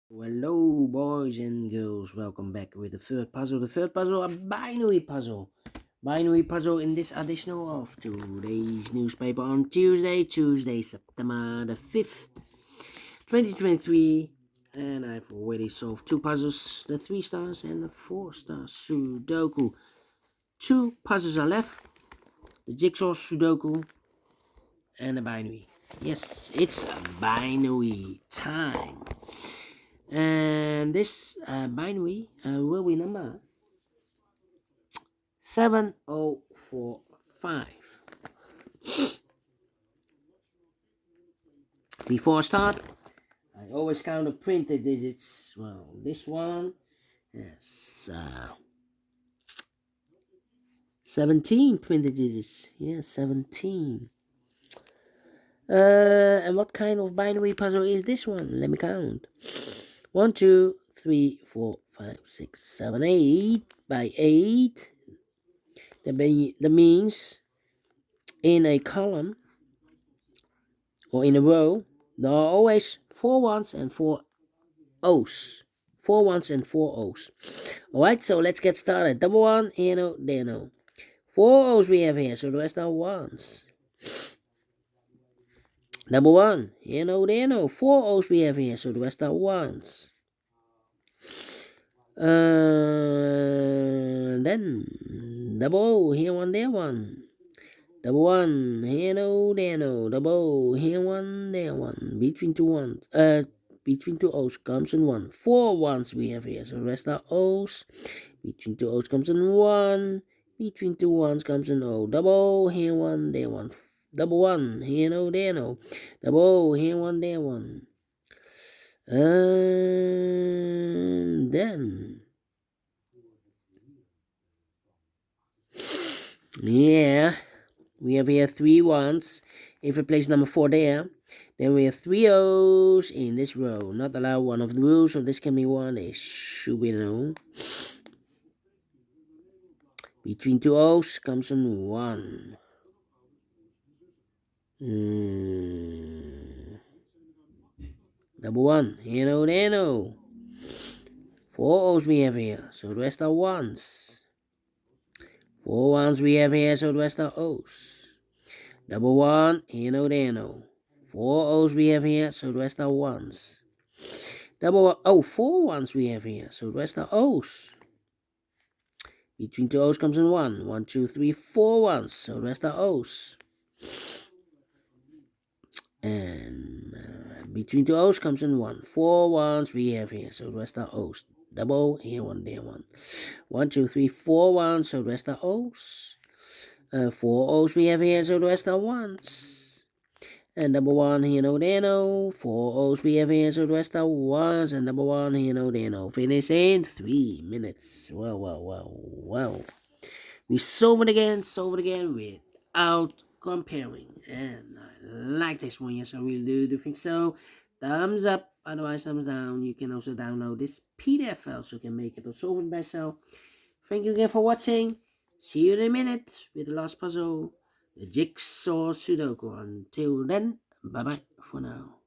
Hello, boys and girls. Welcome back with the third puzzle. The third puzzle, a binary puzzle. Binary puzzle in this edition of today's newspaper on Tuesday, September the 5th, 2023. And I've already solved two puzzles, the 3 stars and the 4 stars Sudoku. Two puzzles are left, the jigsaw Sudoku and the binary. Yes, it's a binary time. And this binary will be number 7045. Before I start, I always count the printed digits. Well, this one has 17 printed digits. Yeah, 17. And what kind of binary puzzle is this one? Let me count. 1, 2, 3, 4, 5, 6, 7, 8 by 8. That means in a column or in a row, there are always 4 ones and 4 O's. 4 ones and 4 O's. Alright, so let's get started. Double one, here no, there no. 4 O's we have here, so the rest are ones. Double one, here no, there no. 4 O's we have here, so the rest are ones. Then double O, here one, there one. Double one, here no, there no. Double O, here one, there one. Between two ones, between two O's comes in 1. 4 ones we have here, so the rest are O's. Between two O's comes in 1. Between two ones comes in O. Double O, here one, there one. Double one, here no, there no. Double O, here one, there one. And then, yeah, we have here 3 ones. If we place number 4 there, then we have 3 O's in this row. Not allowed one of the rules, so this can be one. It should be no. Between 2 O's comes in 1. Double one, here no, there no. 4 O's we have here, so the rest are ones. 4 ones we have here, so the rest are O's. Double one, here no, there no. 4 O's we have here, so the rest are ones. Double one, oh, 4 ones we have here, so the rest are O's. Between 2 O's comes in 1. 1, 2, 3, 4 ones, so the rest are O's. And between 2 O's comes in 1. 4 ones we have here, so the rest are O's. Double, here one, there one. 1, 2, 3, 4 ones, so the rest are O's. 4 O's we have here, so the rest are ones. And double one, here no, there no. 4 O's we have here, so the rest are ones. And double one, here no, there no. Finish in 3 minutes. Well. We solve it again without comparing. And I like this one, yes, I really do think so. Thumbs up, otherwise thumbs down. You can also download this PDF file so you can make it or solve it by yourself. Thank you again for watching. See you in a minute with the last puzzle, the jigsaw Sudoku. Until then, bye bye for now.